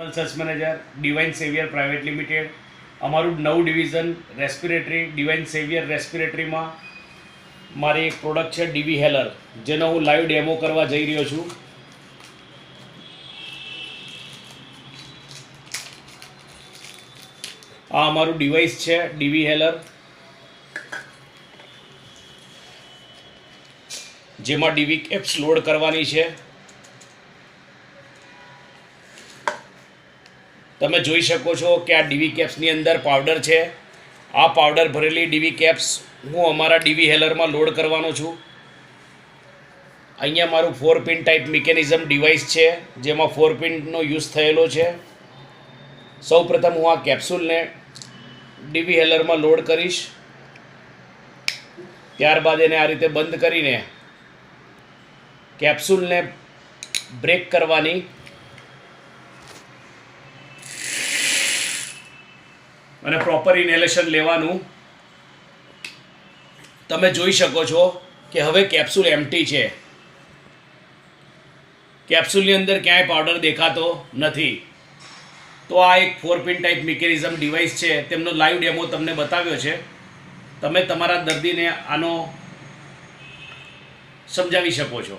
Search manager divine saviour private limited. અમારું નવું division respiratory divine saviour રેસ્પિરેટરીમાં મારી એક પ્રોડક્ટ છે ડીવી હેલર, જેનો હું લાઈવ ડેમો કરવા જઈ રહ્યો છું. આ અમારું ડિવાઇસ છે ડીવી હેલર, જેમાં ડીવી કેપ્સ લોડ કરવાની છે. તમે જોઈ શકો છો કે આ ડીવી કેપ્સની અંદર પાવડર છે. આ પાવડર ભરેલી ડીવી કેપ્સ હું અમારા ડીવી હેલરમાં લોડ કરવાનો છું. અહીંયા મારું 4 પિન ટાઈપ મિકેનિઝમ ડિવાઇસ છે, જેમાં 4 પિનનો યુઝ થયેલો છે. સૌપ્રથમ હું આ કેપ્સ્યુલને ડીવી હેલરમાં લોડ કરીશ. ત્યારબાદ એને આ રીતે બંધ કરીને કેપ્સ્યુલને બ્રેક કરવાની. અને પ્રોપર ઇનહેલેશન લેવાનું. તમે જોઈ શકો છો કે હવે કેપ્સ્યુલ એમ્પ્ટી છે. કેપ્સ્યુલની અંદર ક્યાંય પાવડર દેખાતો નથી. તો આ એક 4 પિન ટાઈપ મિકેનિઝમ ડિવાઇસ છે, તેમનો લાઈવ ડેમો તમને બતાવ્યો છે. તમે તમારા દર્દીને આનો સમજાવી શકો છો.